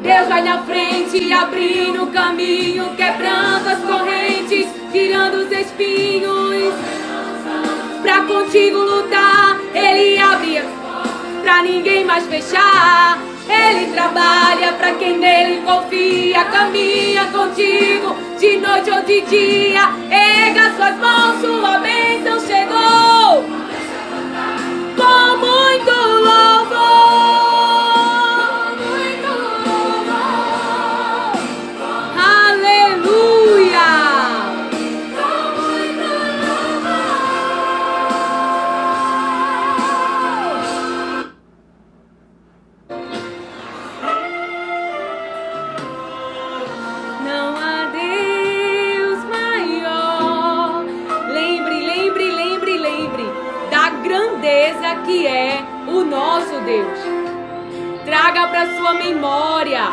Deus vai na frente, abrindo o caminho, quebrando as correntes, tirando os espinhos. Pra contigo lutar, Ele abre pra ninguém mais fechar. Ele trabalha pra quem nele confia, caminha contigo de noite ou de dia. Erga suas mãos, sua bênção chegou. Com muito louvor. Que é o nosso Deus. Traga para sua memória,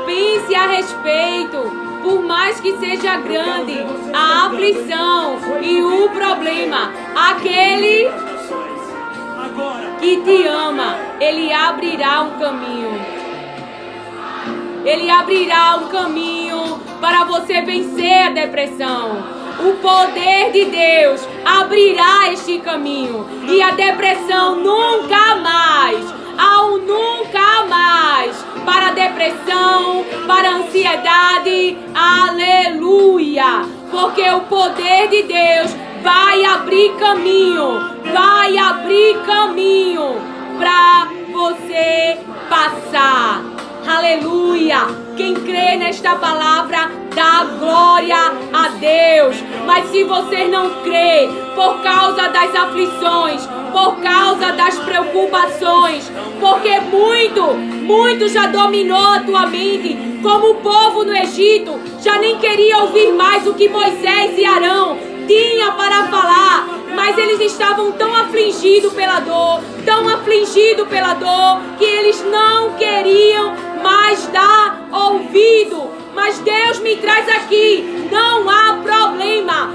pense a respeito, por mais que seja grande a aflição e o problema, aquele que te ama, Ele abrirá um caminho. Ele abrirá um caminho para você vencer a depressão. O poder de Deus abrirá este caminho. E a depressão nunca mais. Ao nunca mais. Para a depressão, para a ansiedade. Aleluia. Porque o poder de Deus vai abrir caminho. Vai abrir caminho para você passar. Aleluia. Quem crê nesta palavra, dá glória a Deus. Mas se você não crê, por causa das aflições, por causa das preocupações, porque muito já dominou a tua mente, como o povo no Egito, já nem queria ouvir mais o que Moisés e Arão tinha para falar, mas eles estavam tão afligidos pela dor, que eles não queriam mais dar ouvido. Mas Deus me traz aqui, não há problema,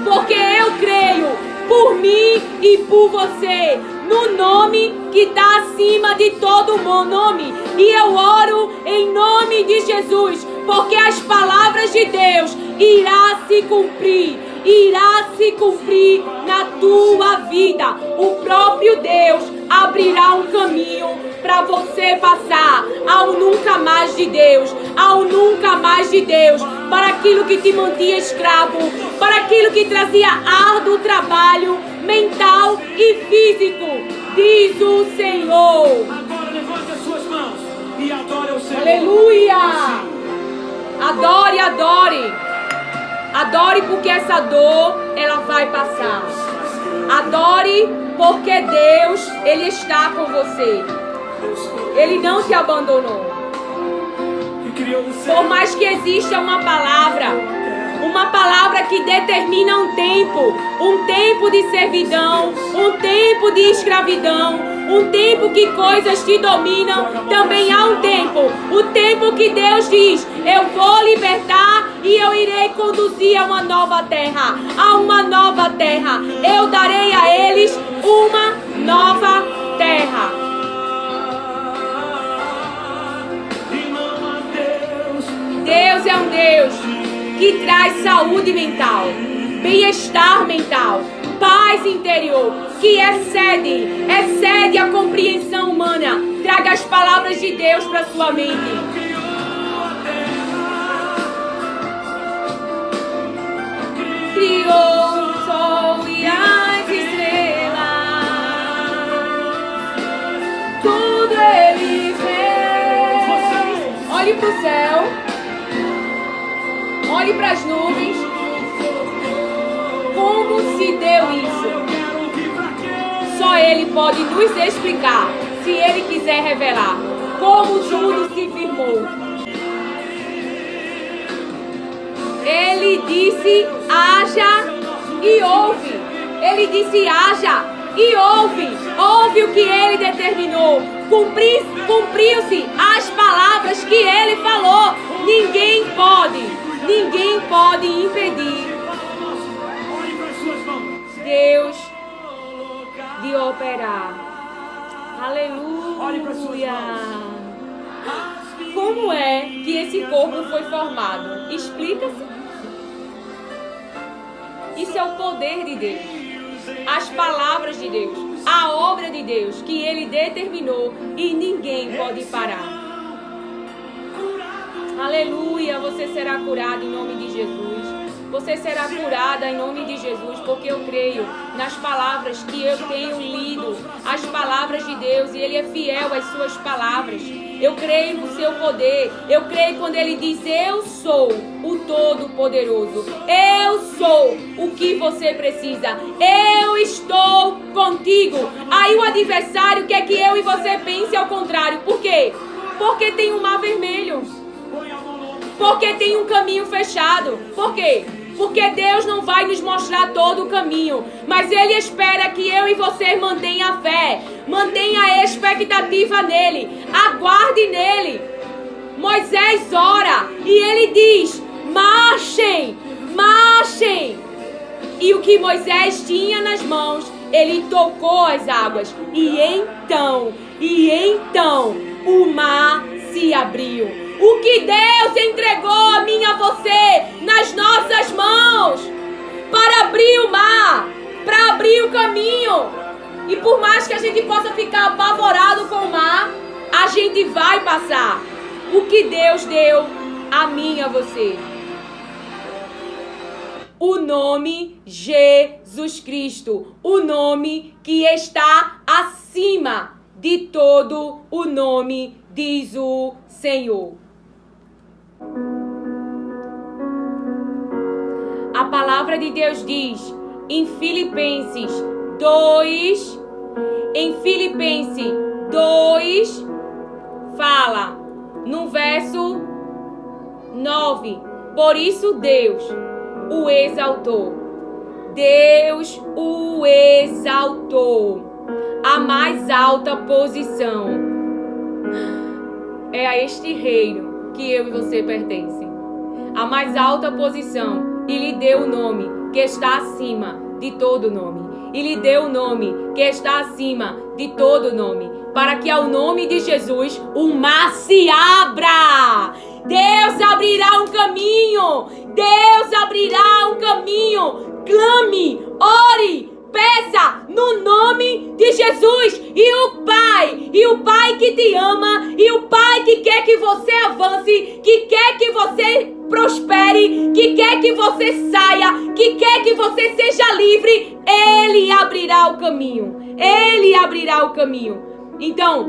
porque eu creio por mim e por você, no nome que está acima de todo nome, e eu oro em nome de Jesus, porque as palavras de Deus irá se cumprir na tua vida. O próprio Deus abrirá um caminho para você passar ao nunca mais de Deus, para aquilo que te mantinha escravo, para aquilo que trazia árduo trabalho mental e físico, diz o Senhor. Agora levante as suas mãos e adore o Senhor. Aleluia! Adore porque essa dor, ela vai passar. Adore porque Deus, Ele está com você. Ele não te abandonou. Por mais que exista uma palavra que determina um tempo de servidão, um tempo de escravidão, um tempo que coisas te dominam, também há um tempo, o tempo que Deus diz, eu vou libertar e eu irei conduzir a uma nova terra, eu darei a eles uma nova terra. Deus é um Deus que traz saúde mental, bem-estar mental, paz interior, que excede a compreensão humana. Traga as palavras de Deus para sua mente. Criou o sol e as estrelas, tudo Ele fez. Olhe para o céu. Olhe para as nuvens. Como se deu isso? Só Ele pode nos explicar, se Ele quiser revelar, como tudo se firmou. Ele disse, haja e ouve. Ele disse, haja e ouve. Ouve o que Ele determinou. Cumpriu-se as palavras que Ele falou. Ninguém pode impedir Deus de operar. Aleluia. que esse corpo foi formado? Explica-se. Isso é o poder de Deus. As palavras de Deus. A obra de Deus que Ele determinou e ninguém pode parar. Aleluia, você será curado em nome de Jesus. Você será curada em nome de Jesus, porque eu creio nas palavras que eu tenho lido, as palavras de Deus, e Ele é fiel às suas palavras. Eu creio no seu poder. Eu creio quando Ele diz: eu sou o Todo-Poderoso. Eu sou o que você precisa. Eu estou contigo. Aí o adversário quer que eu e você pense ao contrário. Por quê? Porque tem um mar vermelho. Porque tem um caminho fechado. Por quê? Porque Deus não vai nos mostrar todo o caminho, mas Ele espera que eu e você mantenha a fé, mantenha a expectativa nele, aguarde nele. Moisés ora e ele diz: marchem, marchem. E o que Moisés tinha nas mãos, ele tocou as águas, e então o mar se abriu. O que Deus entregou a mim e a você nas nossas mãos para abrir o mar, para abrir o caminho. E por mais que a gente possa ficar apavorado com o mar, a gente vai passar. O que Deus deu a mim e a você. O nome Jesus Cristo, o nome que está acima de todo o nome, diz o Senhor. A palavra de Deus diz em Filipenses 2, fala no verso 9: por isso Deus o exaltou. Deus o exaltou à mais alta posição. É a este reino que eu e você pertencem. A mais alta posição. E lhe deu o nome que está acima de todo nome. E lhe deu o nome que está acima de todo nome. Para que ao nome de Jesus o mar se abra. Deus abrirá um caminho. Deus abrirá um caminho. Clame, ore, peça no nome de Jesus. E o Pai que te ama, e o Pai que quer que você avance, que quer que você prospere, que quer que você saia, que quer que você seja livre, Ele abrirá o caminho. Ele abrirá o caminho. Então,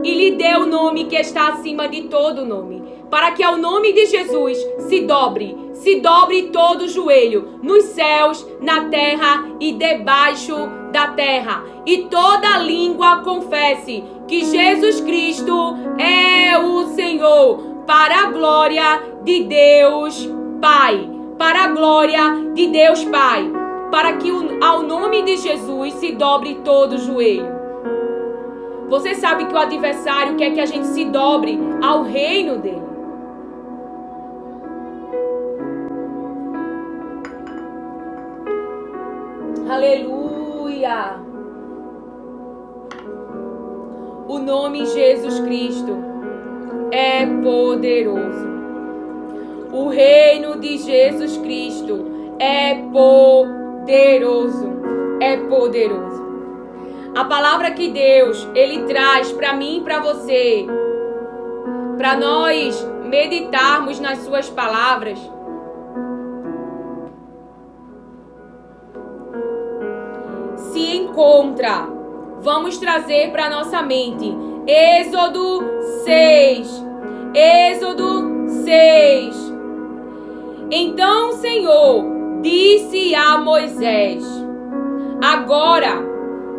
e lhe deu o nome que está acima de todo nome, para que ao nome de Jesus se dobre todo o joelho, nos céus, na terra e debaixo da terra, e toda língua confesse que Jesus Cristo é o Senhor, para a glória de Deus Pai, para a glória de Deus Pai, para que ao nome de Jesus se dobre todo o joelho. Você sabe que o adversário quer que a gente se dobre ao reino dele. Aleluia! O nome Jesus Cristo é poderoso. O reino de Jesus Cristo é poderoso. É poderoso. A palavra que Deus, Ele traz para mim e para você, para nós meditarmos nas suas palavras, se encontra. Vamos trazer para nossa mente Êxodo 6. Êxodo 6. Então o Senhor disse a Moisés: agora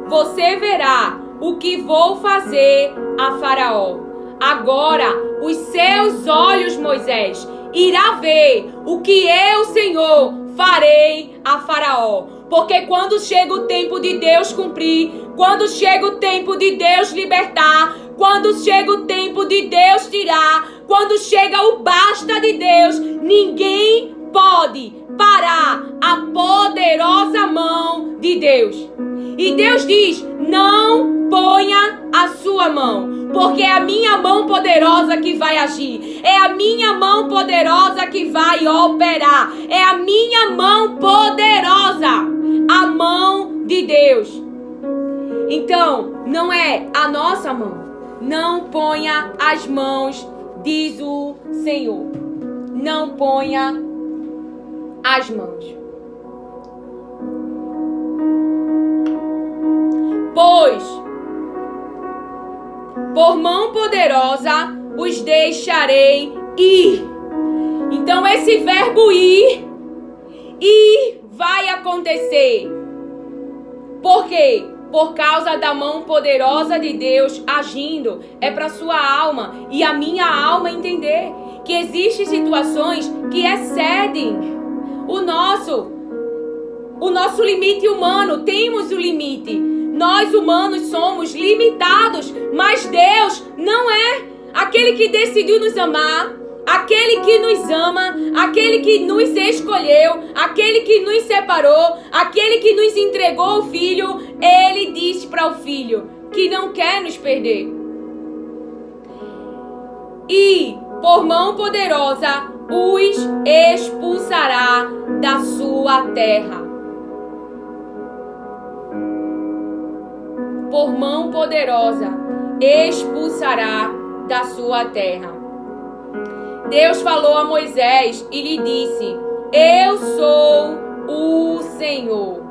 você verá o que vou fazer a Faraó. Agora os seus olhos, Moisés, irá ver o que eu, Senhor, farei a Faraó. Porque quando chega o tempo de Deus cumprir, quando chega o tempo de Deus libertar, quando chega o tempo de Deus tirar, quando chega o basta de Deus, ninguém pode parar a poderosa mão de Deus. E Deus diz: não ponha a sua mão. porque é a minha mão poderosa que vai agir, é a minha mão poderosa que vai operar, é a minha mão poderosa, a mão de Deus. Então, não é a nossa mão. Não ponha as mãos, diz o Senhor. Não ponha as mãos. Pois, por mão poderosa, os deixarei ir. Então, esse verbo ir vai acontecer. Por quê? Por causa da mão poderosa de Deus agindo. É para sua alma e a minha alma entender que existem situações que excedem o nosso limite humano. Temos o limite. Nós humanos somos limitados, mas Deus não é. Aquele que decidiu nos amar, aquele que nos ama, aquele que nos escolheu, aquele que nos separou, aquele que nos entregou o Filho, Ele disse para o Filho que não quer nos perder. E, por mão poderosa, os expulsará da sua terra. Por mão poderosa, expulsará da sua terra. Deus falou a Moisés e lhe disse: eu sou o Senhor.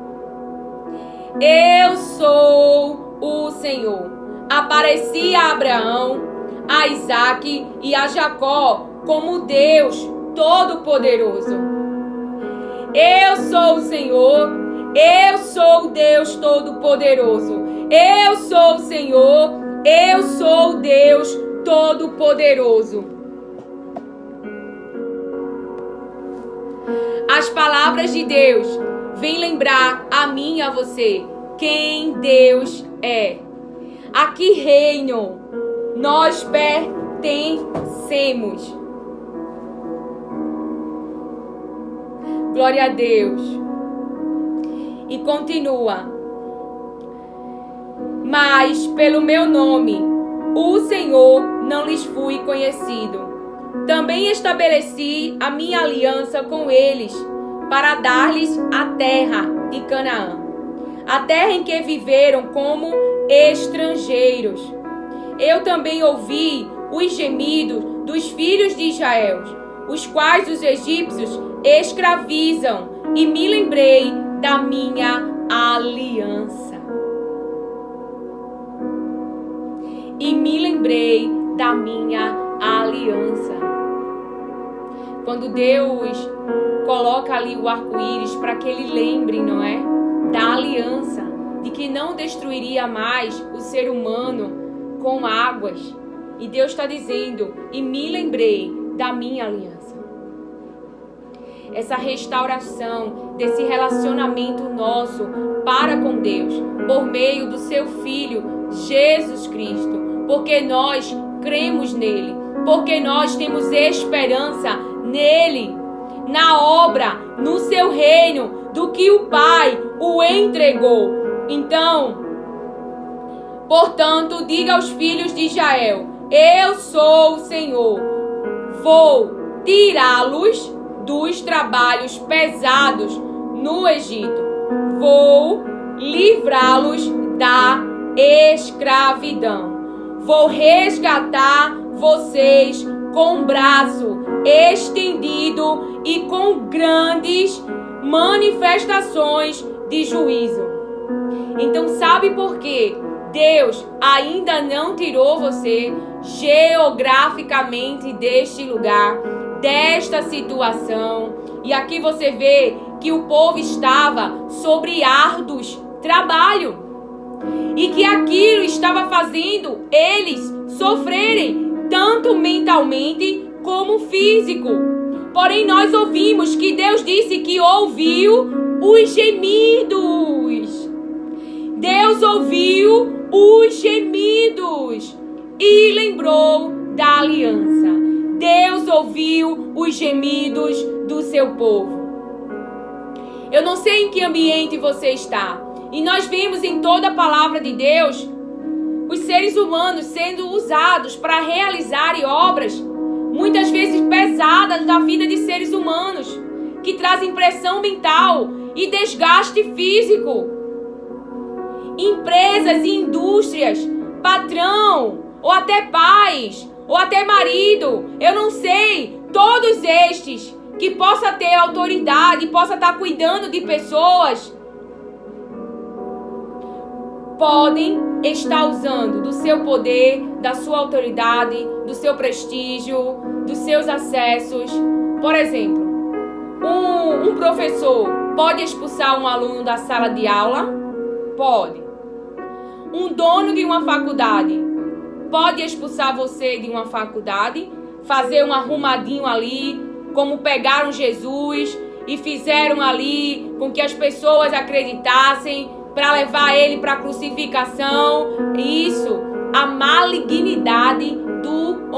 Eu sou o Senhor. Apareci a Abraão, a Isaque e a Jacó como Deus Todo-Poderoso. Eu sou o Senhor. Eu sou Deus Todo-Poderoso. Eu sou o Senhor. Eu sou Deus Todo-Poderoso. As palavras de Deus vêm lembrar a mim e a você quem Deus é. A que reino nós pertencemos. Glória a Deus. E continua. Mas pelo meu nome, o Senhor, não lhes fui conhecido. Também estabeleci a minha aliança com eles, para dar-lhes a terra de Canaã, a terra em que viveram como estrangeiros. Eu também ouvi os gemidos dos filhos de Israel, os quais os egípcios escravizam, e me lembrei da minha aliança. E me lembrei da minha aliança. Quando Deus coloca ali o arco-íris para que ele lembre, não é? Da aliança, de que não destruiria mais o ser humano com águas. E Deus está dizendo, e me lembrei da minha aliança. Essa restauração desse relacionamento nosso para com Deus, por meio do seu Filho, Jesus Cristo. Porque nós cremos nele, porque nós temos esperança nele, na obra, no seu reino, do que o Pai o entregou. Então, portanto, diga aos filhos de Israel: eu sou o Senhor, vou tirá-los dos trabalhos pesados no Egito, vou livrá-los da escravidão. Vou resgatar vocês com braço estendido e com grandes manifestações de juízo. Então, sabe por quê? Deus ainda não tirou você geograficamente deste lugar, desta situação. E aqui você vê que o povo estava sobre árduos trabalho. E que aquilo estava fazendo eles sofrerem, tanto mentalmente como físico. Porém, nós ouvimos que Deus disse que ouviu os gemidos. Deus ouviu os gemidos e lembrou da aliança. Deus ouviu os gemidos do seu povo. Eu não sei em que ambiente você está. E nós vimos em toda a palavra de Deus os seres humanos sendo usados para realizarem obras, muitas vezes pesadas na vida de seres humanos, que trazem pressão mental e desgaste físico. Empresas e indústrias, patrão, ou até pais, ou até marido, eu não sei, todos estes que possa ter autoridade, possa estar cuidando de pessoas, podem estar usando do seu poder, da sua autoridade, do seu prestígio, dos seus acessos. Por exemplo, um professor pode expulsar um aluno da sala de aula? Pode. Um dono de uma faculdade pode expulsar você de uma faculdade? Fazer um arrumadinho ali, como pegaram Jesus e fizeram ali com que as pessoas acreditassem para levar ele para a crucificação? Isso, a malignidade do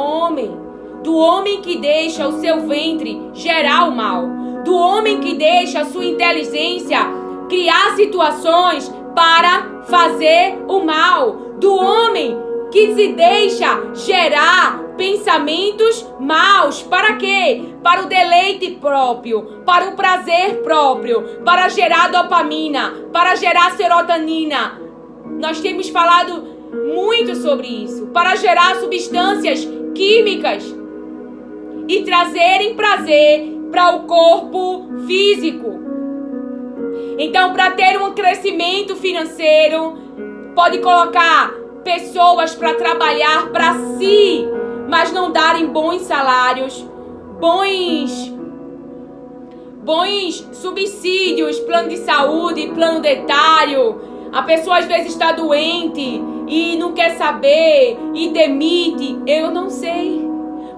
homem que deixa o seu ventre gerar o mal, do homem que deixa a sua inteligência criar situações para fazer o mal, do homem que se deixa gerar pensamentos maus. Para quê? Para o deleite próprio, para o prazer próprio, para gerar dopamina, para gerar serotonina. Nós temos falado muito sobre isso. Para gerar substâncias químicas e trazerem prazer para o corpo físico. Então, para ter um crescimento financeiro, pode colocar pessoas para trabalhar para si, mas não darem bons salários, bons subsídios, plano de saúde, plano dentário. A pessoa às vezes está doente e não quer saber e demite. Eu não sei.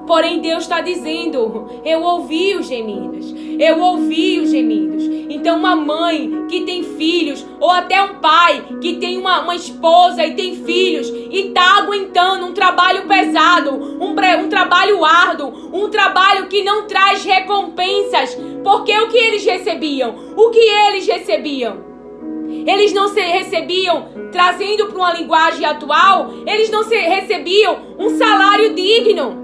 Porém, Deus está dizendo, eu ouvi os gemidos. Eu ouvi os gemidos. Então, uma mãe que tem filhos, ou até um pai que tem uma esposa e tem filhos, e está aguentando um trabalho pesado, um trabalho árduo, um trabalho que não traz recompensas. Porque o que eles recebiam? O que eles recebiam? Eles não se recebiam, trazendo para uma linguagem atual, eles não se recebiam um salário digno.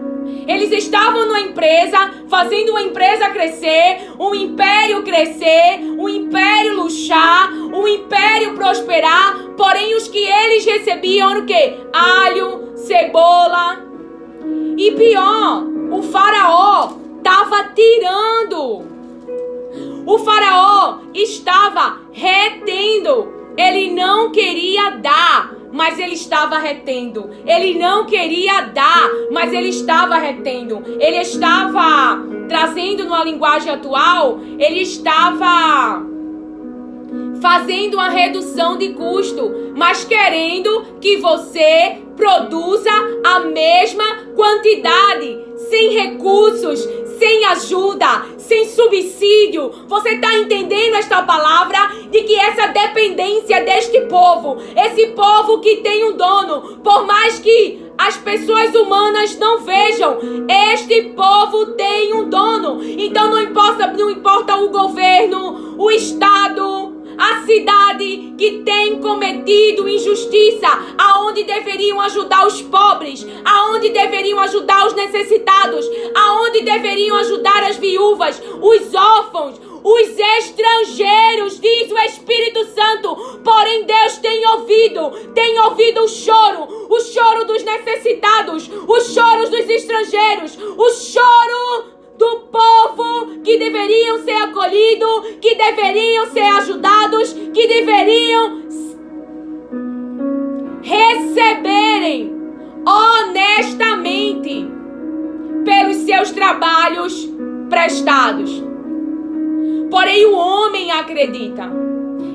Eles estavam numa empresa, fazendo uma empresa crescer, um império crescer, um império luxar, um império prosperar. Porém, os que eles recebiam eram o quê? Alho, cebola. E pior, o faraó estava tirando. O faraó estava retendo. Ele não queria dar, mas ele estava retendo. Ele não queria dar, mas ele estava retendo. Ele estava trazendo numa linguagem atual, ele estava fazendo uma redução de custo, mas querendo que você produza a mesma quantidade, sem recursos, sem ajuda, sem subsídio. Você está entendendo esta palavra? De que essa dependência deste povo, esse povo que tem um dono, por mais que as pessoas humanas não vejam, este povo tem um dono. Então não importa o governo, o estado, a cidade que tem cometido injustiça, aonde deveriam ajudar os pobres, aonde deveriam ajudar os necessitados, aonde deveriam ajudar as viúvas, os órfãos, os estrangeiros, diz o Espírito Santo. Porém, Deus tem ouvido o choro dos necessitados, os choros dos estrangeiros, o choro do povo que deveriam ser acolhidos, que deveriam ser ajudados, que deveriam receberem honestamente pelos seus trabalhos prestados. Porém, o homem acredita.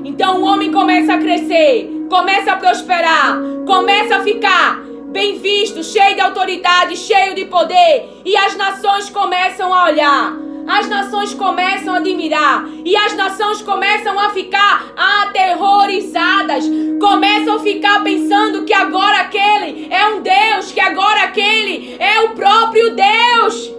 Então o homem começa a crescer, começa a prosperar, começa a ficar bem visto, cheio de autoridade, cheio de poder. E as nações começam a olhar, as nações começam a admirar, e as nações começam a ficar aterrorizadas, começam a ficar pensando que agora aquele é um Deus, que agora aquele é o próprio Deus,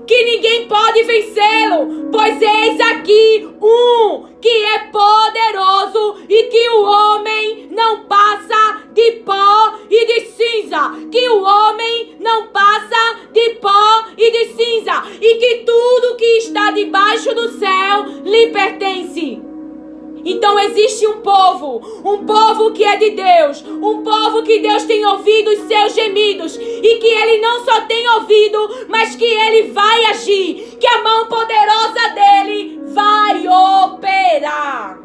que ninguém pode vencê-lo, pois eis aqui um que é poderoso e que o homem não passa de pó e de cinza, que o homem não passa de pó e de cinza, e que tudo que está debaixo do céu lhe pertence. Então existe um povo que é de Deus, um povo que Deus tem ouvido os seus gemidos, e que Ele não só tem ouvido, mas que Ele vai agir, que a mão poderosa dEle vai operar.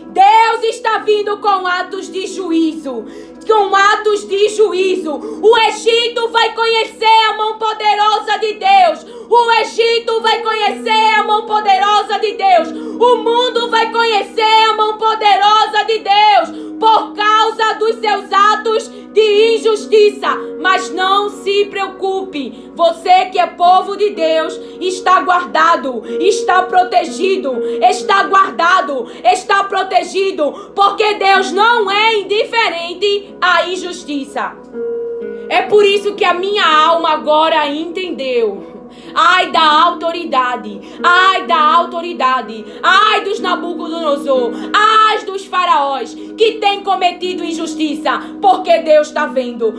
Deus está vindo com atos de juízo. O Egito vai conhecer a mão poderosa de Deus. O Egito vai conhecer a mão poderosa de Deus. O mundo vai conhecer a mão poderosa de Deus por causa dos seus atos de injustiça. Mas não se preocupe, você que é povo de Deus está guardado, está protegido, está guardado, está protegido, porque Deus não é indiferente à injustiça. É por isso que a minha alma agora entendeu. Ai da autoridade, ai da autoridade, ai dos Nabucodonosor, ai dos faraós que têm cometido injustiça, porque Deus está vendo,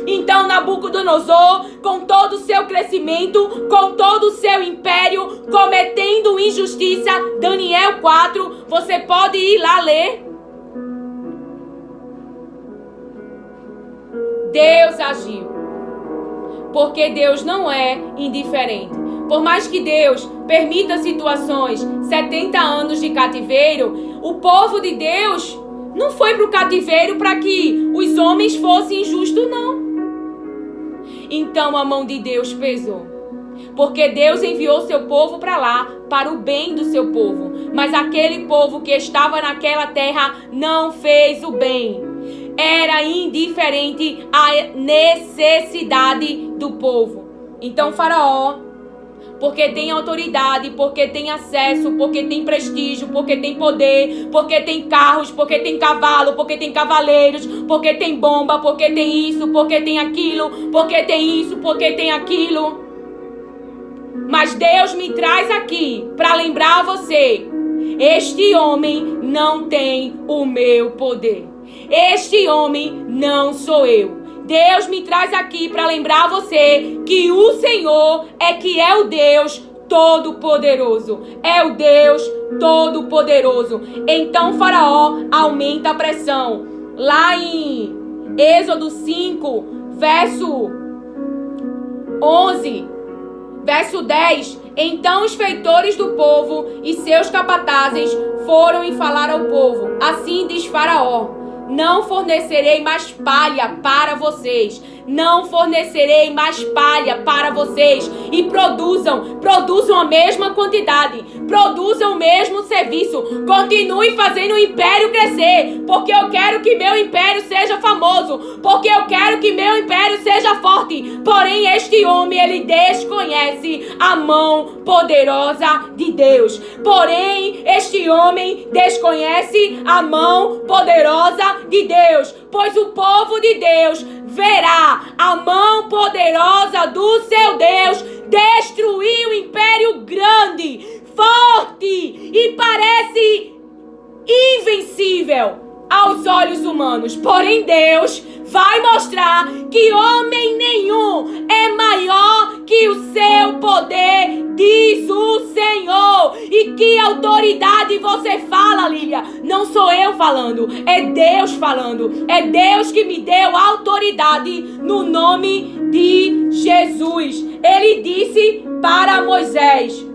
Então Nabucodonosor, com todo o seu crescimento, com todo o seu império, cometendo injustiça, Daniel 4, você pode ir lá ler. Deus agiu. Porque Deus não é indiferente. Por mais que Deus permita situações, 70 anos de cativeiro, o povo de Deus não foi para o cativeiro para que os homens fossem injustos, não. Então a mão de Deus pesou. Porque Deus enviou seu povo para lá, para o bem do seu povo. Mas aquele povo que estava naquela terra não fez o bem. Era indiferente à necessidade do povo. Então Faraó, porque tem autoridade, porque tem acesso, porque tem prestígio, porque tem poder, porque tem carros, porque tem cavalo, porque tem cavaleiros, porque tem bomba, porque tem isso, porque tem aquilo, porque tem isso, porque tem aquilo. Mas Deus me traz aqui para lembrar a você: este homem não tem o meu poder. Este homem não sou eu. Deus me traz aqui para lembrar a você que o Senhor é o Deus Todo-Poderoso. É o Deus Todo-Poderoso. Então Faraó aumenta a pressão. Lá em Êxodo 5, verso 11, verso 10. Então os feitores do povo e seus capatazes foram e falaram ao povo: assim diz Faraó: não fornecerei mais palha para vocês. Não fornecerei mais palha para vocês. E produzam a mesma quantidade. Produzam o mesmo serviço. Continue fazendo o império crescer. Porque eu quero que meu império seja famoso. Porque eu quero que meu império seja forte. Porém, este homem, ele desconhece a mão poderosa de Deus. Porém, este homem desconhece a mão poderosa de Deus. Pois o povo de Deus verá a mão poderosa do seu Deus destruir um império grande, forte e parece invencível aos olhos humanos. Porém, Deus vai mostrar que homem nenhum é maior que o seu poder, diz o Senhor. E que autoridade você fala, Lília? Não sou eu falando, é Deus falando. É Deus que me deu autoridade no nome de Jesus. Ele disse para Moisés,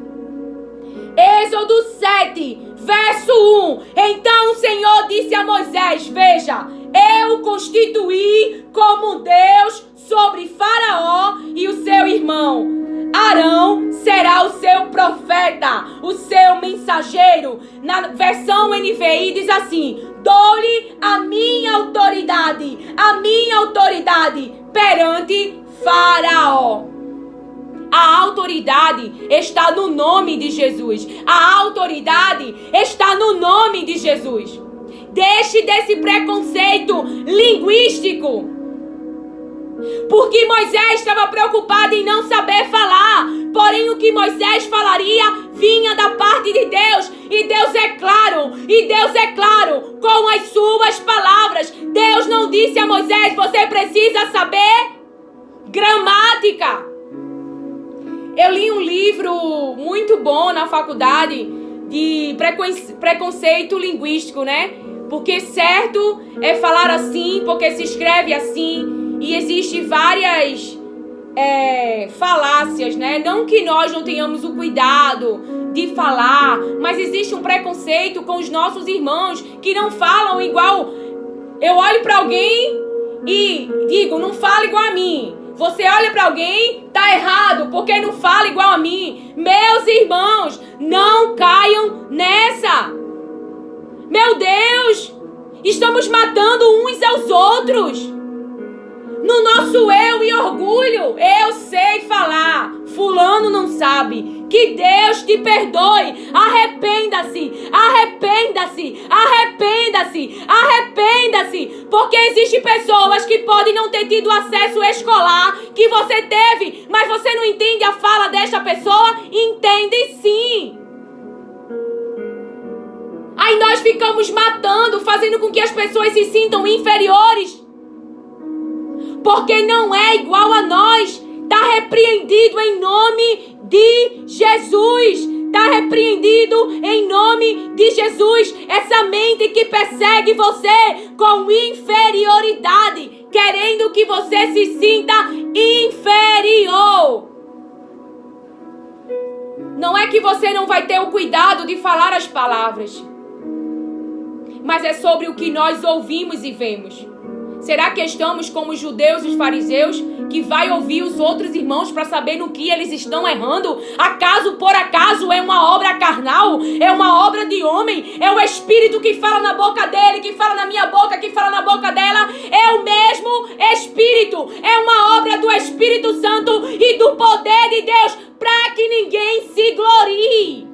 Êxodo 7, verso 1. Então o Senhor disse a Moisés: veja, eu o constituí como Deus sobre Faraó e o seu irmão. Arão será o seu profeta, o seu mensageiro. Na versão NVI diz assim: dou-lhe a minha autoridade perante Faraó. A autoridade está no nome de Jesus. A autoridade está no nome de Jesus. Deixe desse preconceito linguístico. Porque Moisés estava preocupado em não saber falar. Porém, o que Moisés falaria vinha da parte de Deus. E Deus é claro com as suas palavras. Deus não disse a Moisés: você precisa saber gramática. Eu li um livro muito bom na faculdade de preconceito linguístico, né? Porque certo é falar assim, porque se escreve assim. E existem várias falácias, né? Não que nós não tenhamos o cuidado de falar, mas existe um preconceito com os nossos irmãos que não falam igual. Eu olho para alguém e digo: não fala igual a mim. Você olha para alguém, tá errado, porque não fala igual a mim. Meus irmãos, não caiam nessa. Meu Deus, estamos matando uns aos outros. No nosso eu e orgulho, eu sei falar, fulano não sabe. Que Deus te perdoe. Arrependa-se, arrependa-se, arrependa-se, arrependa-se. Porque existem pessoas que podem não ter tido acesso escolar que você teve, mas você não entende a fala desta pessoa? Entende sim. Aí nós ficamos matando, fazendo com que as pessoas se sintam inferiores. Porque não é igual a nós. Está repreendido em nome de Jesus. Está repreendido em nome de Jesus. Essa mente que persegue você com inferioridade, querendo que você se sinta inferior. Não é que você não vai ter o cuidado de falar as palavras, mas é sobre o que nós ouvimos e vemos. Será que estamos como os judeus e os fariseus, que vai ouvir os outros irmãos para saber no que eles estão errando? Acaso, por acaso, é uma obra carnal? É uma obra de homem? É o Espírito que fala na boca dele, que fala na minha boca, que fala na boca dela? É o mesmo Espírito. É uma obra do Espírito Santo e do poder de Deus, para que ninguém se glorie.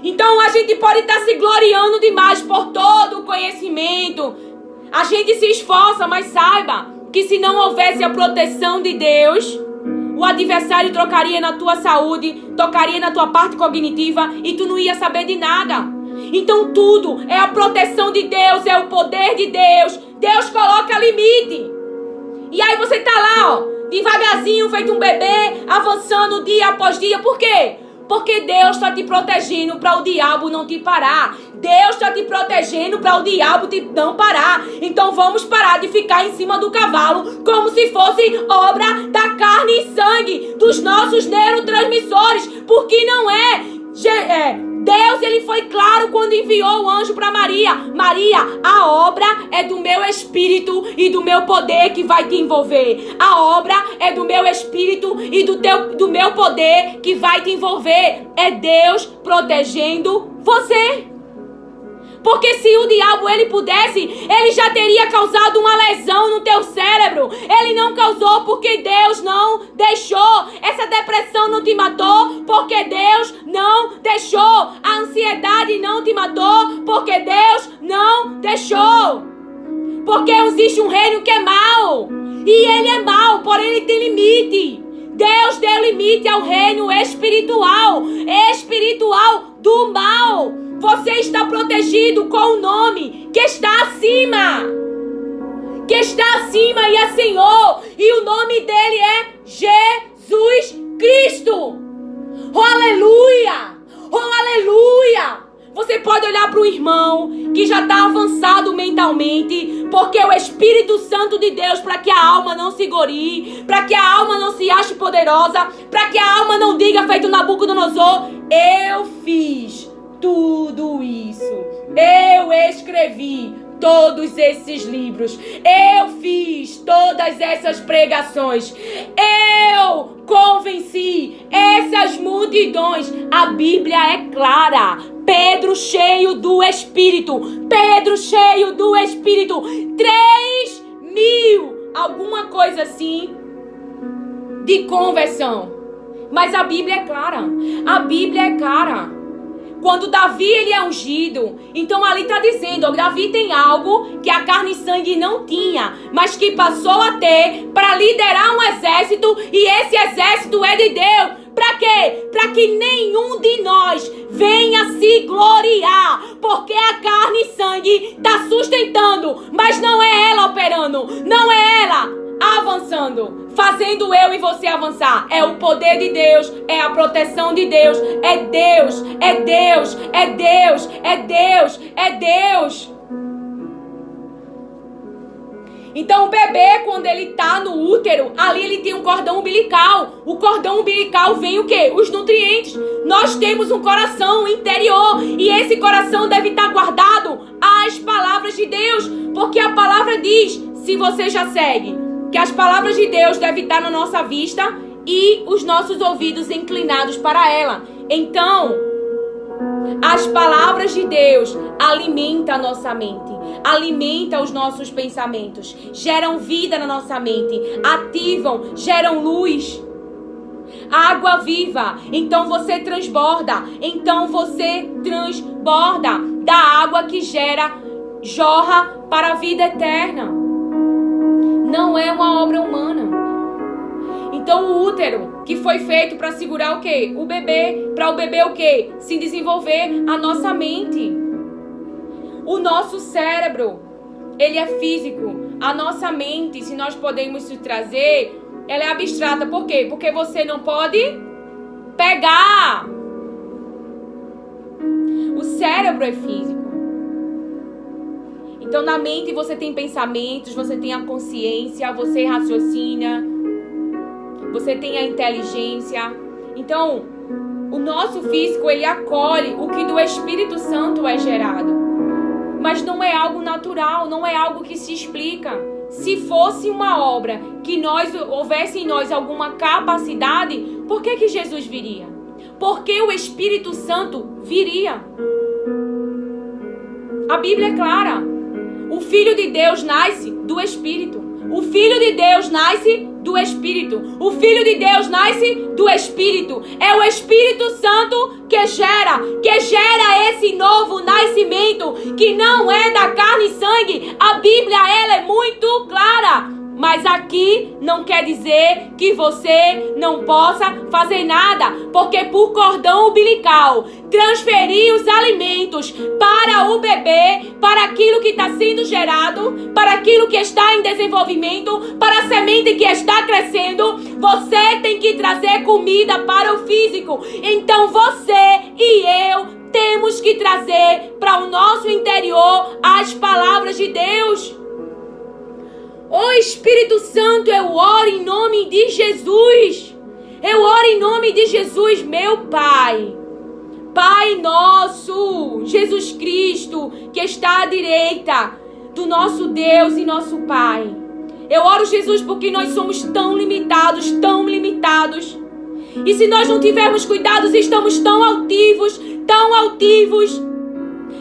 Então a gente pode estar se gloriando demais por todo o conhecimento. A gente se esforça, mas saiba que se não houvesse a proteção de Deus, o adversário trocaria na tua saúde, tocaria na tua parte cognitiva e tu não ia saber de nada. Então tudo é a proteção de Deus, é o poder de Deus. Deus coloca limite. E aí você tá lá, devagarzinho, feito um bebê, avançando dia após dia. Por quê? Porque Deus está te protegendo para o diabo não te parar. Deus está te protegendo para o diabo não parar. Então vamos parar de ficar em cima do cavalo como se fosse obra da carne e sangue, dos nossos neurotransmissores. Porque não é. Deus, ele foi claro quando enviou o anjo para Maria. Maria, a obra é do meu Espírito e do meu poder que vai te envolver. A obra é do meu Espírito e do meu poder que vai te envolver. É Deus protegendo você. Porque se o diabo ele pudesse, ele já teria causado uma lesão no teu cérebro. Ele não causou porque Deus não deixou. Essa depressão não te matou porque Deus não deixou. A ansiedade não te matou porque Deus não deixou. Porque existe um reino que é mau. E ele é mau, porém ele tem limite. Deus deu limite ao reino espiritual do mal. Você está protegido com o nome que está acima. Que está acima e é Senhor. E o nome dele é Jesus Cristo. Oh, aleluia! Oh, aleluia! Você pode olhar para o irmão que já está avançado mentalmente, porque o Espírito Santo de Deus, para que a alma não se glorie, para que a alma não se ache poderosa, para que a alma não diga feito Nabucodonosor: eu fiz tudo isso, eu escrevi todos esses livros, eu fiz todas essas pregações, eu convenci essas multidões. A Bíblia é clara. Pedro cheio do Espírito, 3.000, alguma coisa assim, de conversão. Mas a Bíblia é clara, Quando Davi ele é ungido, então ali está dizendo, ó, Davi tem algo que a carne e sangue não tinha, mas que passou a ter para liderar um exército, e esse exército é de Deus. Para quê? Para que nenhum de nós venha se gloriar, porque a carne e sangue está sustentando, mas não é ela operando, não é ela avançando, fazendo eu e você avançar. É o poder de Deus, é a proteção de Deus, é Deus, é Deus, é Deus, é Deus, é Deus. Então o bebê, quando ele tá no útero, ali ele tem um cordão umbilical. O cordão umbilical vem o quê? Os nutrientes. Nós temos um coração interior, e esse coração deve estar guardado às palavras de Deus, porque a palavra diz, se você já segue, que as palavras de Deus devem estar na nossa vista e os nossos ouvidos inclinados para ela. Então, as palavras de Deus alimentam a nossa mente, alimentam os nossos pensamentos, geram vida na nossa mente, ativam, geram luz. Água viva, então você transborda, da água que jorra para a vida eterna. Não é uma obra humana. Então o útero, que foi feito para segurar o quê? O bebê. Para o bebê o quê? Se desenvolver a nossa mente. O nosso cérebro, ele é físico. A nossa mente, se nós podemos trazer, ela é abstrata. Por quê? Porque você não pode pegar. O cérebro é físico. Então na mente você tem pensamentos, você tem a consciência, você raciocina, você tem a inteligência. Então o nosso físico, ele acolhe o que do Espírito Santo é gerado. Mas não é algo natural, não é algo que se explica. Se fosse uma obra que houvesse em nós alguma capacidade, por que Jesus viria? Por que o Espírito Santo viria? A Bíblia é clara. O Filho de Deus nasce do Espírito. O Filho de Deus nasce do Espírito. O Filho de Deus nasce do Espírito. É o Espírito Santo que gera esse novo nascimento, que não é da carne e sangue. A Bíblia, ela é muito clara. Mas aqui não quer dizer que você não possa fazer nada, porque por cordão umbilical, transferir os alimentos para o bebê, para aquilo que está sendo gerado, para aquilo que está em desenvolvimento, para a semente que está crescendo, você tem que trazer comida para o físico. Então você e eu temos que trazer para o nosso interior as palavras de Deus. Ô Espírito Santo, eu oro em nome de Jesus. Eu oro em nome de Jesus, meu Pai. Pai nosso, Jesus Cristo, que está à direita do nosso Deus e nosso Pai. Eu oro, Jesus, porque nós somos tão limitados, tão limitados. E se nós não tivermos cuidados, estamos tão altivos,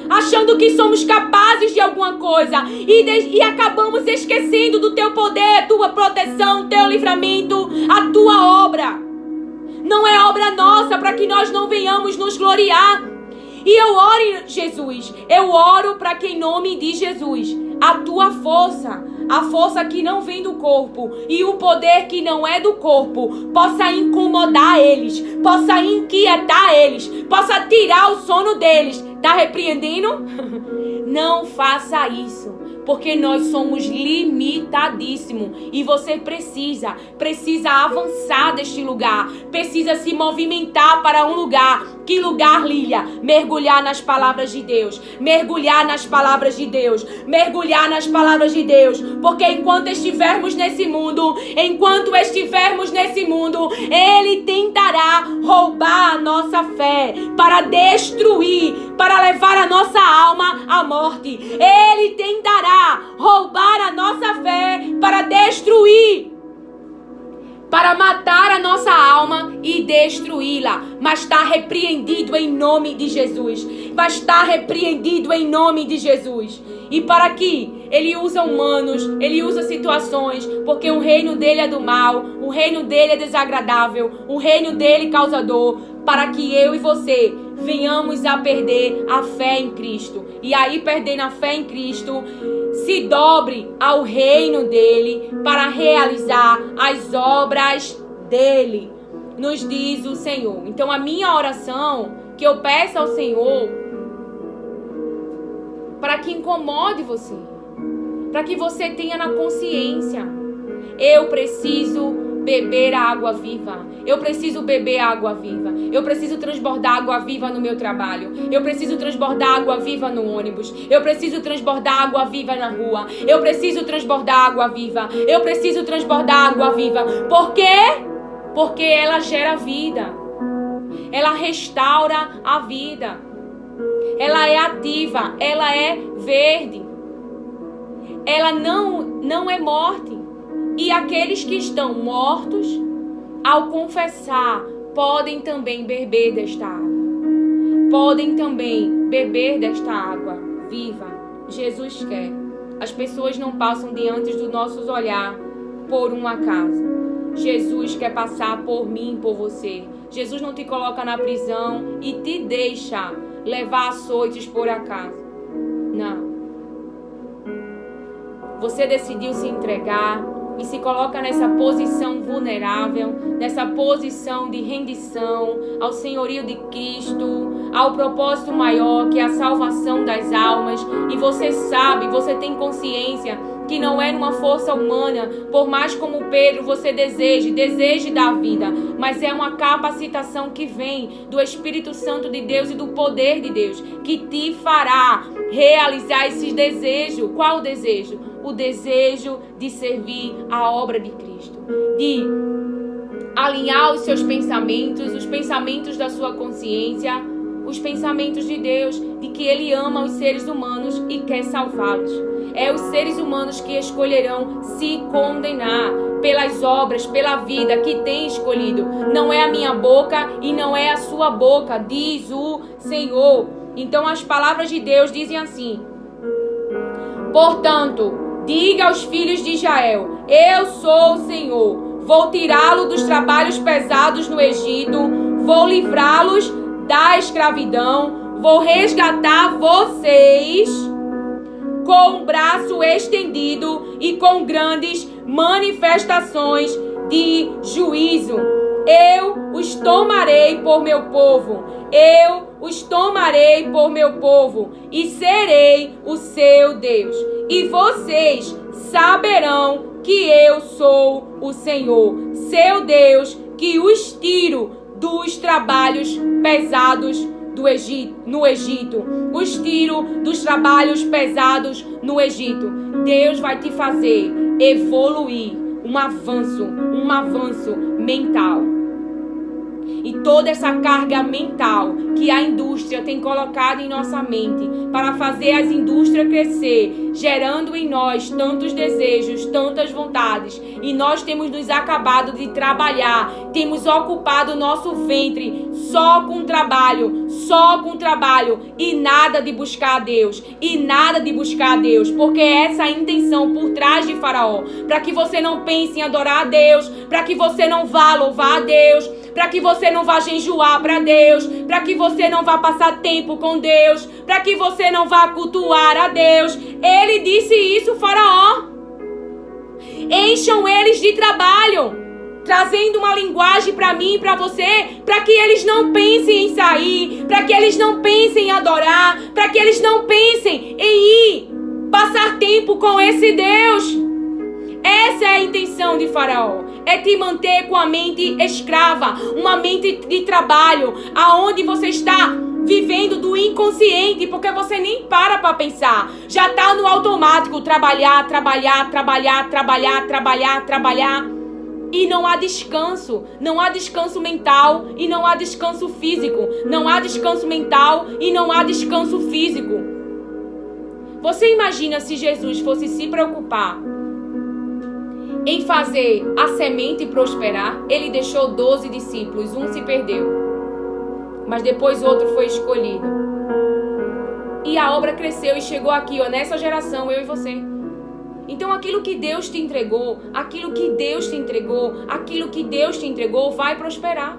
achando que somos capazes de alguma coisa, e acabamos esquecendo do teu poder, a tua proteção, o teu livramento, a tua obra. Não é obra nossa, para que nós não venhamos nos gloriar. E eu oro, Jesus, eu oro para que em nome de Jesus, a tua força, a força que não vem do corpo e o poder que não é do corpo, possa incomodar eles, possa inquietar eles, possa tirar o sono deles. Tá repreendendo? Não faça isso, porque nós somos limitadíssimos e você precisa avançar deste lugar, precisa se movimentar para um lugar. Que lugar, Lília? Mergulhar nas palavras de Deus, mergulhar nas palavras de Deus, mergulhar nas palavras de Deus, porque enquanto estivermos nesse mundo, Ele tentará roubar a nossa fé, para destruir, para levar a nossa alma à morte. Ele tentará roubar a nossa fé, para destruir, para matar a nossa alma e destruí-la. Mas está repreendido em nome de Jesus. Mas está repreendido em nome de Jesus. E para que ele usa humanos, ele usa situações, porque o reino dele é do mal, o reino dele é desagradável, o reino dele causa dor. para que eu e você venhamos a perder a fé em Cristo. E aí, perdendo a fé em Cristo, se dobre ao reino dele para realizar as obras dele, nos diz o Senhor. Então, a minha oração, que eu peço ao Senhor, para que incomode você, para que você tenha na consciência: eu preciso beber a água viva. Eu preciso beber a água viva. Eu preciso transbordar água viva no meu trabalho. Eu preciso transbordar água viva no ônibus. Eu preciso transbordar água viva na rua. Eu preciso transbordar água viva. Eu preciso transbordar água viva. Por quê? Porque ela gera vida. Ela restaura a vida. Ela é ativa. Ela é verde. Ela não é morte. E aqueles que estão mortos, ao confessar, podem também beber desta água. Podem também beber desta água viva. Jesus quer. As pessoas não passam diante dos nossos olhares por um acaso. Jesus quer passar por mim, por você. Jesus não te coloca na prisão e te deixa levar açoites por acaso. Não. Você decidiu se entregar e se coloca nessa posição vulnerável, nessa posição de rendição ao senhorio de Cristo, ao propósito maior que é a salvação das almas. E você sabe, você tem consciência que não é numa força humana, por mais como Pedro você deseje dar vida, mas é uma capacitação que vem do Espírito Santo de Deus e do poder de Deus, que te fará realizar esses desejos. Qual o desejo? O desejo de servir a obra de Cristo, de alinhar os seus pensamentos, os pensamentos da sua consciência, os pensamentos de Deus, de que Ele ama os seres humanos e quer salvá-los. É os seres humanos que escolherão se condenar pelas obras, pela vida que tem escolhido. Não é a minha boca e não é a sua boca, diz o Senhor. Então as palavras de Deus dizem assim: portanto, diga aos filhos de Israel: eu sou o Senhor. Vou tirá-lo dos trabalhos pesados no Egito. Vou livrá-los da escravidão. Vou resgatar vocês com o braço estendido e com grandes manifestações de juízo. Eu os tomarei por meu povo. Eu os tomarei por meu povo e serei o seu Deus. E vocês saberão que eu sou o Senhor, seu Deus, que os tiro dos trabalhos pesados no Egito. Os tiro dos trabalhos pesados no Egito. Deus vai te fazer evoluir, um avanço mental. E toda essa carga mental que a indústria tem colocado em nossa mente para fazer as indústrias crescer, gerando em nós tantos desejos, tantas vontades, e nós temos nos acabado de trabalhar, temos ocupado o nosso ventre só com trabalho, e nada de buscar a Deus, porque essa é a intenção por trás de Faraó, para que você não pense em adorar a Deus, para que você não vá louvar a Deus, para que você não vá jejuar para Deus, para que você não vá passar tempo com Deus, para que você não vá cultuar a Deus. Ele disse isso, Faraó. Encham eles de trabalho, trazendo uma linguagem para mim e para você, para que eles não pensem em sair, para que eles não pensem em adorar, para que eles não pensem em ir passar tempo com esse Deus. Essa é a intenção de Faraó, é te manter com a mente escrava, uma mente de trabalho, aonde você está vivendo do inconsciente, porque você nem para pensar, já está no automático, trabalhar, e não há descanso mental e não há descanso físico, Você imagina se Jesus fosse se preocupar em fazer a semente prosperar? Ele deixou 12 discípulos, um se perdeu, mas depois outro foi escolhido. E a obra cresceu e chegou aqui, nessa geração, eu e você. Então aquilo que Deus te entregou vai prosperar.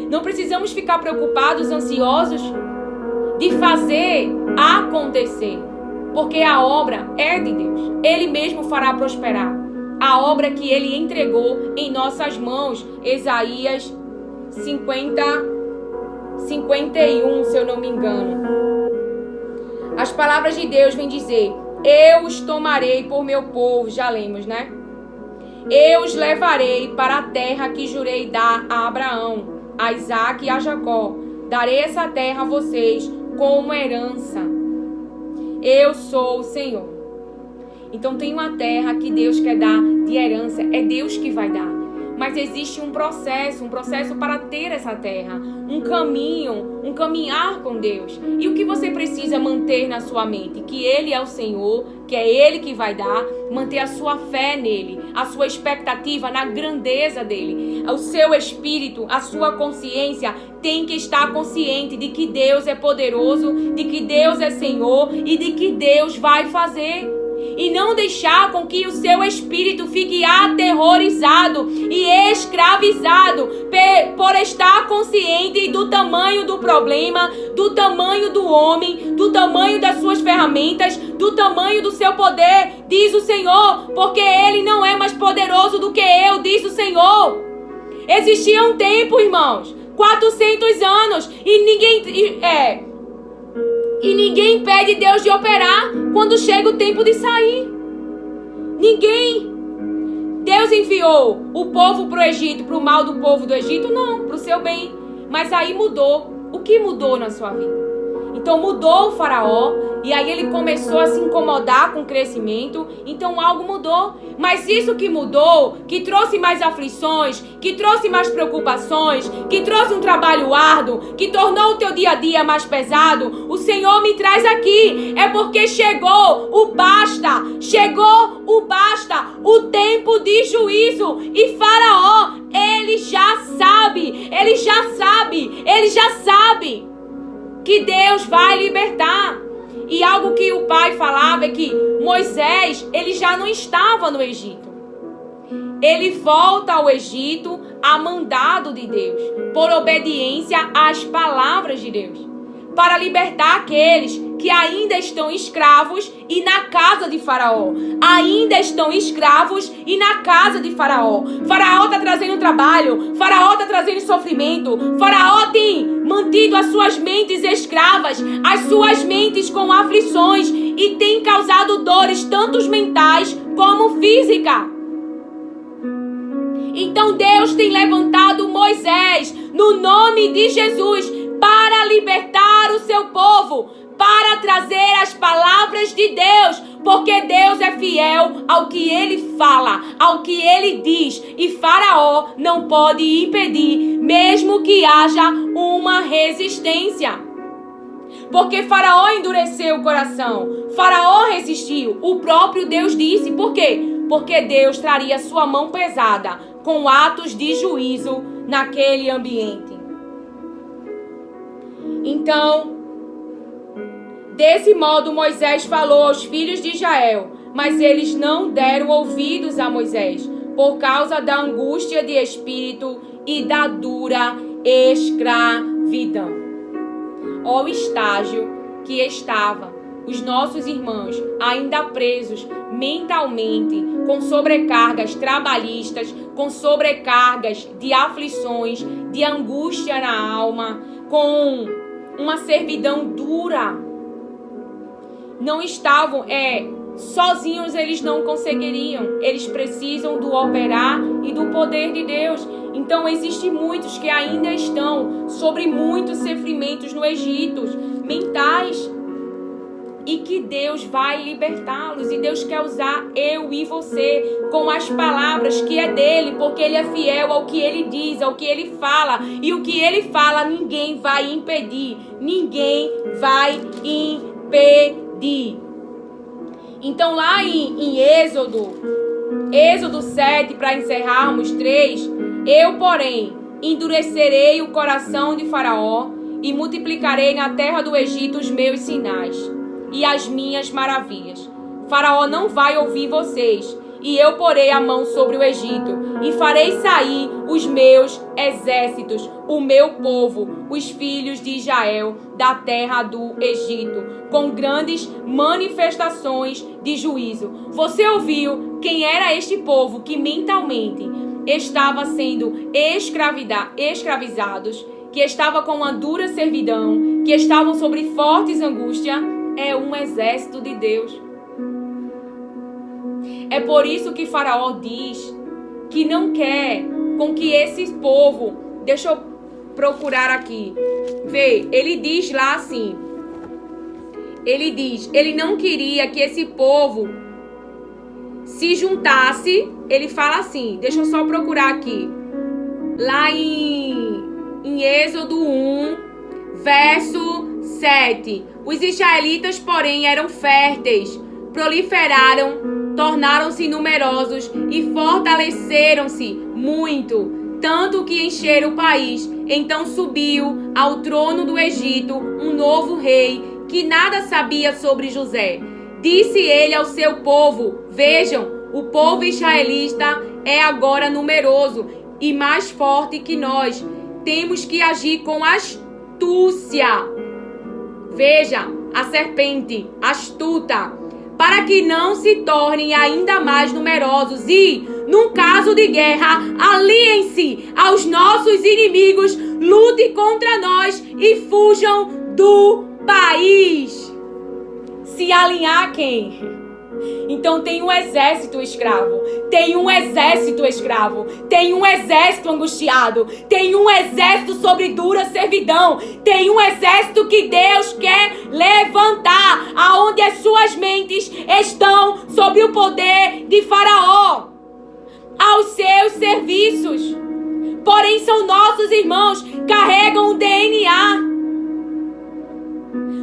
Não precisamos ficar preocupados, ansiosos de fazer acontecer. Porque a obra é de Deus. Ele mesmo fará prosperar a obra que Ele entregou em nossas mãos. Isaías 51, se eu não me engano. As palavras de Deus vêm dizer: eu os tomarei por meu povo. Já lemos, né? Eu os levarei para a terra que jurei dar a Abraão, a Isaque e a Jacó. Darei essa terra a vocês como herança. Eu sou o Senhor. Então tem uma terra que Deus quer dar de herança. É Deus que vai dar. Mas existe um processo para ter essa terra. Um caminho, um caminhar com Deus. E o que você precisa manter na sua mente? Que Ele é o Senhor, que é Ele que vai dar. Manter a sua fé nele, a sua expectativa na grandeza dele. O seu espírito, a sua consciência tem que estar consciente de que Deus é poderoso, de que Deus é Senhor e de que Deus vai fazer. E não deixar com que o seu espírito fique aterrorizado e escravizado por estar consciente do tamanho do problema, do tamanho do homem, do tamanho das suas ferramentas, do tamanho do seu poder, diz o Senhor, porque Ele não é mais poderoso do que eu, diz o Senhor. Existia um tempo, irmãos, 400 anos, e ninguém pede Deus de operar quando chega o tempo de sair. Ninguém. Deus enviou o povo para o Egito, para o mal do povo do Egito? Não, para o seu bem. Mas aí mudou. O que mudou na sua vida? Então mudou o faraó, e aí ele começou a se incomodar com o crescimento, então algo mudou. Mas isso que mudou, que trouxe mais aflições, que trouxe mais preocupações, que trouxe um trabalho árduo, que tornou o teu dia a dia mais pesado, o Senhor me traz aqui. É porque chegou o basta, o tempo de juízo. E faraó, ele já sabe que Deus vai libertar. E algo que o pai falava é que Moisés, ele já não estava no Egito. Ele volta ao Egito a mandado de Deus, por obediência às palavras de Deus, para libertar aqueles que ainda estão escravos e na casa de Faraó. Ainda estão escravos e na casa de Faraó. Faraó está trazendo trabalho, Faraó está trazendo sofrimento, Faraó tem mantido as suas mentes escravas, as suas mentes com aflições, e tem causado dores tanto mentais como físicas. Então Deus tem levantado Moisés no nome de Jesus para libertar o seu povo, para trazer as palavras de Deus, porque Deus é fiel ao que Ele fala, ao que Ele diz, e Faraó não pode impedir, mesmo que haja uma resistência. Porque Faraó endureceu o coração, Faraó resistiu, o próprio Deus disse. Por quê? Porque Deus traria sua mão pesada com atos de juízo naquele ambiente. Então, desse modo Moisés falou aos filhos de Israel, mas eles não deram ouvidos a Moisés, por causa da angústia de espírito e da dura escravidão. Ó, o estágio que estava os nossos irmãos ainda presos mentalmente, com sobrecargas trabalhistas, com sobrecargas de aflições, de angústia na alma, com uma servidão dura. Não estavam, sozinhos eles não conseguiriam. Eles precisam do operar e do poder de Deus. Então existem muitos que ainda estão sobre muitos sofrimentos no Egito, mentais, e que Deus vai libertá-los. E Deus quer usar eu e você com as palavras que é dele, porque ele é fiel ao que ele diz, ao que ele fala. E o que ele fala ninguém vai impedir. Ninguém vai impedir. Então lá em Êxodo 7, para encerrarmos 3, eu, porém, endurecerei o coração de Faraó e multiplicarei na terra do Egito os meus sinais e as minhas maravilhas. Faraó não vai ouvir vocês, e eu porei a mão sobre o Egito, e farei sair os meus exércitos, o meu povo, os filhos de Israel, da terra do Egito, com grandes manifestações de juízo. Você ouviu quem era este povo que mentalmente estava sendo escravizados, que estava com uma dura servidão, que estavam sobre fortes angústias? É um exército de Deus. É por isso que Faraó diz que não quer com que esse povo... Deixa eu procurar aqui. Vê, ele diz lá assim. Ele não queria que esse povo se juntasse. Ele fala assim, deixa eu só procurar aqui. Lá em Êxodo 1, verso 7. Os israelitas, porém, eram férteis, proliferaram, tornaram-se numerosos e fortaleceram-se muito, tanto que encheram o país. Então subiu ao trono do Egito um novo rei que nada sabia sobre José. Disse ele ao seu povo: vejam, o povo israelita é agora numeroso e mais forte que nós. Temos que agir com astúcia. Veja, a serpente astuta, para que não se tornem ainda mais numerosos e, num caso de guerra, aliem-se aos nossos inimigos, lutem contra nós e fujam do país. Se alinhar quem? Então tem um exército escravo, tem um exército escravo, tem um exército angustiado, tem um exército sobre dura servidão, tem um exército que Deus quer levantar, aonde as suas mentes estão sob o poder de Faraó, aos seus serviços. Porém são nossos irmãos, carregam o DNA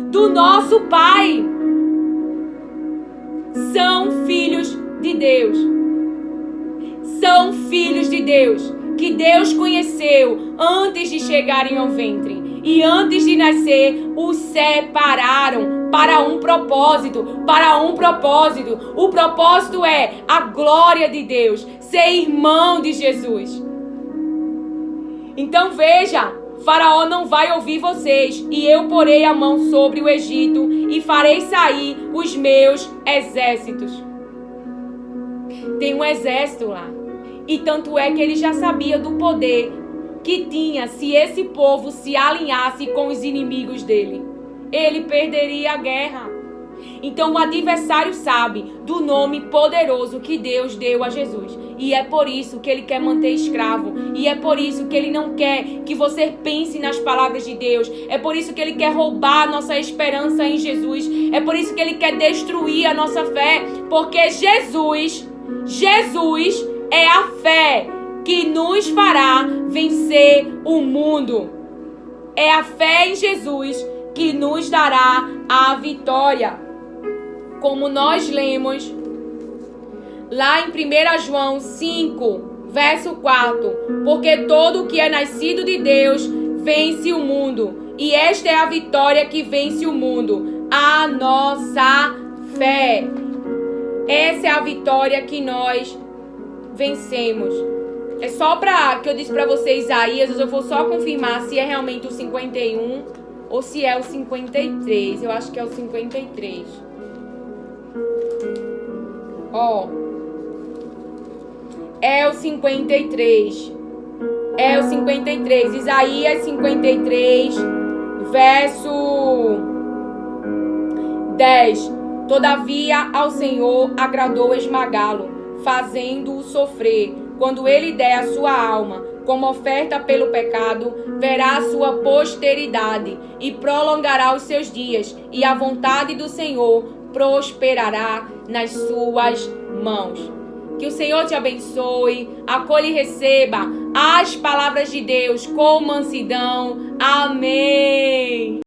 do nosso Pai. São filhos de Deus. São filhos de Deus, que Deus conheceu antes de chegarem ao ventre. E antes de nascer, os separaram para um propósito. O propósito é a glória de Deus, ser irmão de Jesus. Então veja, Faraó não vai ouvir vocês, e eu porei a mão sobre o Egito e farei sair os meus exércitos. Tem um exército lá. E tanto é que ele já sabia do poder que tinha se esse povo se alinhasse com os inimigos dele. Ele perderia a guerra. Então o adversário sabe do nome poderoso que Deus deu a Jesus. E é por isso que ele quer manter escravo. E é por isso que ele não quer que você pense nas palavras de Deus. É por isso que ele quer roubar a nossa esperança em Jesus. É por isso que ele quer destruir a nossa fé. Porque Jesus é a fé que nos fará vencer o mundo. É a fé em Jesus que nos dará a vitória. Como nós lemos lá em 1 João 5, verso 4. Porque todo o que é nascido de Deus vence o mundo. E esta é a vitória que vence o mundo, a nossa fé. Essa é a vitória que nós vencemos. É só para que eu disse para vocês Isaías, eu vou só confirmar se é realmente o 51 ou se é o 53. Eu acho que é o 53. É o 53. É o 53. Isaías 53, verso 10. Todavia ao Senhor agradou esmagá-lo, fazendo-o sofrer. Quando ele der a sua alma como oferta pelo pecado, verá a sua posteridade e prolongará os seus dias, e a vontade do Senhor prosperará nas suas mãos. Que o Senhor te abençoe, acolha e receba as palavras de Deus com mansidão. Amém.